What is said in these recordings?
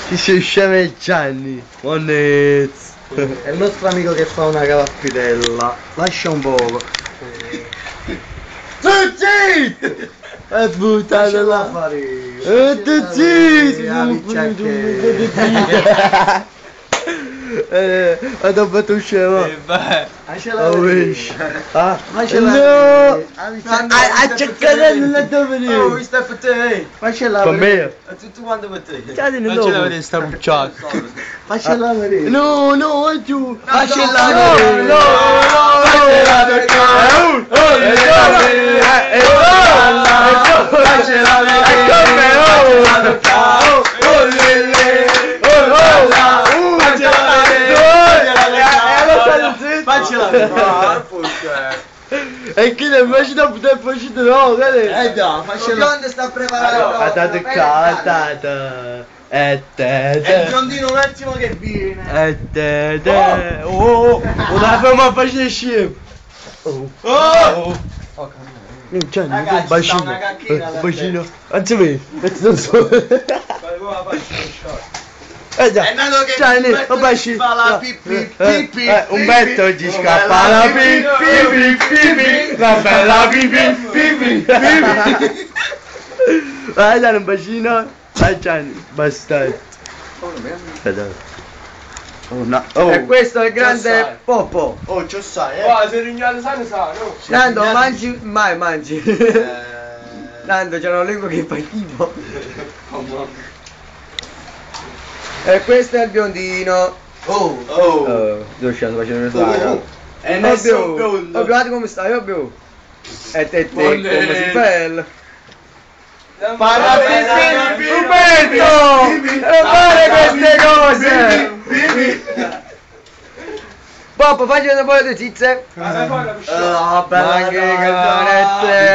Ci si sciameggianni. Monnezz. È il nostro amico che fa una cavappitella. Lascia un poco. Tutti! È buttato là. Tutti! Dopo tu scemo. La wish. No! A cercare non dove ne. Oh, questa è per te. Facela Con me? È tutto quanto per te. Cade Non ce la vedete sta bucciata. Facela vedere. No, no, è tu. Facela No, vedere. no, facela vedere. Facela e chi ne invece da poter fare no, vedi? No, facela. Biondo sta preparando. Patata catata. E il biondino un attimo che viene. Oh, una ferma facile scemo. Non c'è un bacino. Bacino. Anzi me, non so. Già, un bacino. Umberto oggi scappa la pipì, la bella pipì. Vai dare un bacino. Vai Gianni, bastardo. E questo è il grande Poppo. Oh, ci sai, Se rignate sa ne sa, no? Nando, mangi, mai mangi. Nando, c'è una lingua che fa schifo. E questo è il biondino. Dove sto facendo il E Ovvio, guarda come stai, ovvio. E te, come si bella. Parla Umberto! Non fare queste cose! Poppo, facci un po' di zizze. Bella che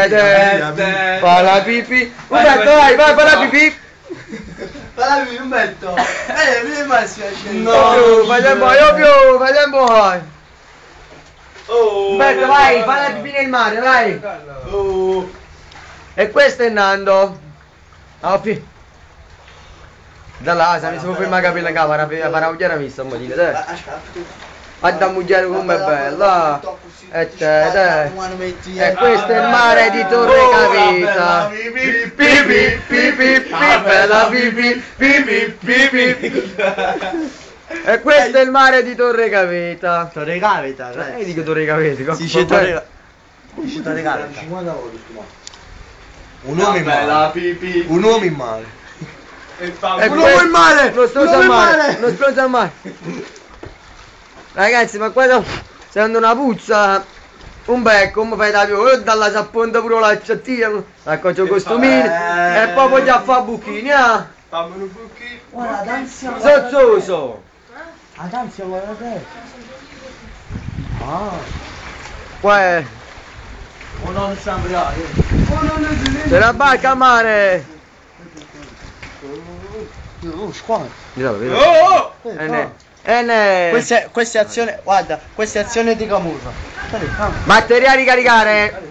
carette. Fa la pipì. Umberto, vai, fa la pipì. Parlami Umberto. Vieni Massimo. No, fai tempo, fai tempo. Umberto, vai, fa la pipì nel mare, vai. E questo è Nando. Da là, se mi si può fermare capire la camera, per la mugliere messa, mo dire, dai. Guarda la mugliere come è bella. E te, dai. E questo è il mare di Torre Capita. Bella pipì. E questo è il mare di Torre Capita. Torre Capita, dai. Dico Torre Capita. Si dice Torre Capita. Un uomo in mare. Un uomo in mare. Un uomo in mare! Non stronzo al mare! Ragazzi, ma qua sento una puzza! Un becco, come fai da più? Dalla sapponta pure la ciattia, accoccio costumini e poi voglio a fare buchini, ah! Fammi un buchino. Guarda, danzia! Zozzoso! Danzia, guarda te. Qua è... Non sembra. C'è la barca a mare! Squadra. Questa è azione, guarda, questa è azione di camuffa. Batteria a ricaricare!